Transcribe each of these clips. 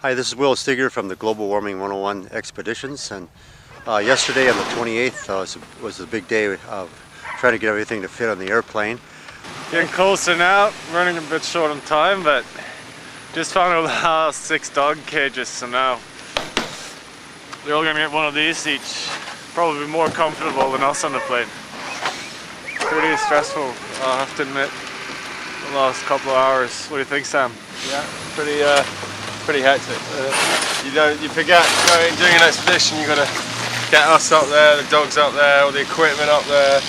Hi, this is Will Stigger from the Global Warming 101 Expeditions, and yesterday on the 28th was a big day of trying to get everything to fit on the airplane. Getting closer now, running a bit short on time, but just found our last 6 dog cages, so now they're all going to get one of these each. Probably more comfortable than us on the plane. Pretty stressful, I have to admit, the last couple of hours. What do you think, Sam? Yeah, pretty hectic. You forget doing an expedition. You got to get us up there, the dogs up there, all the equipment up there.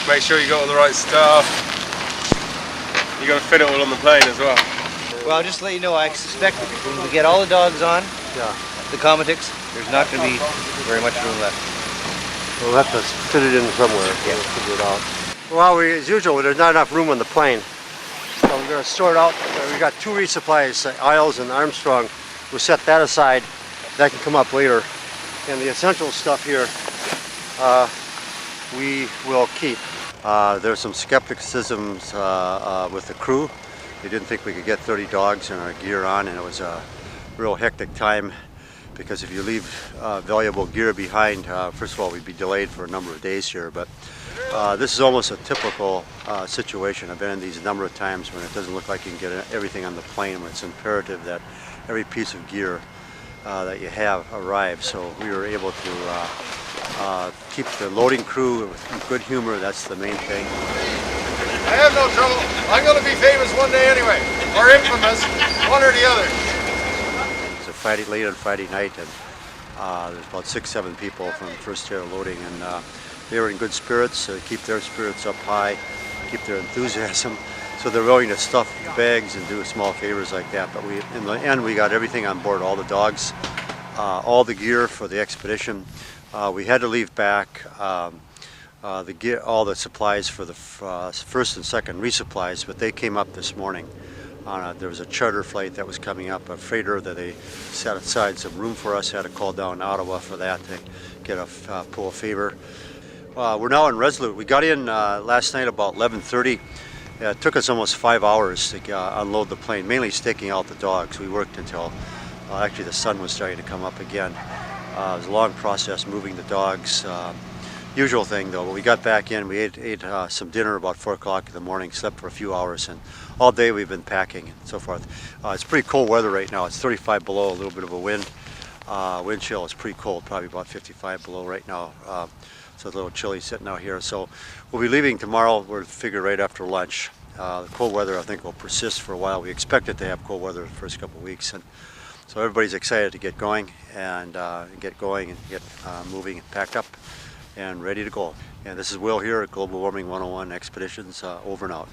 Make sure you got all the right stuff. You got to fit it all on the plane as well. Well, just to let you know, I expect when we get all the dogs on, the Comatics, there's not going to be very much room left. We'll have to fit it in somewhere. Yeah. We'll figure it out. Well, as usual, there's not enough room on the plane. So we're going to sort out. We got 2 resupplies, Isles and Armstrong. We'll set that aside. That can come up later. And the essential stuff here, we will keep. There's some skepticisms with the crew. They didn't think we could get 30 dogs and our gear on, and it was a real hectic time because if you leave valuable gear behind, first of all, we'd be delayed for a number of days here, but this is almost a typical situation. I've been in these a number of times when it doesn't look like you can get everything on the plane, when it's imperative that every piece of gear that you have arrives. So we were able to keep the loading crew in good humor. That's the main thing. I have no trouble. I'm going to be famous one day anyway, or infamous, one or the other. It was a late on Friday night, and there's about 6-7 people from First Air Loading, and they were in good spirits, so keep their spirits up high, keep their enthusiasm. So they're willing to stuff bags and do small favors like that. But in the end, we got everything on board, all the dogs, all the gear for the expedition. We had to leave back the gear, all the supplies for the first and second resupplies, but they came up this morning. There was a charter flight that was coming up, a freighter that they set aside some room for us. Had to call down Ottawa for that to get pull a favor. We're now in Resolute. We got in last night about 11:30. It took us almost 5 hours to unload the plane, mainly staking out the dogs. We worked until actually the sun was starting to come up again. It was a long process moving the dogs. Usual thing though. When we got back in, we ate some dinner about 4 o'clock in the morning, slept for a few hours, and all day we've been packing and so forth. It's pretty cold weather right now. It's 35 below, a little bit of a wind. Wind chill is pretty cold, probably about 55 below right now. So it's a little chilly sitting out here. So we'll be leaving tomorrow. We'll figure right after lunch. The cold weather I think will persist for a while. We expect it to have cold weather the first couple of weeks, and so everybody's excited to get going and get moving and packed up and ready to go. And this is Will here at Global Warming 101 Expeditions, over and out.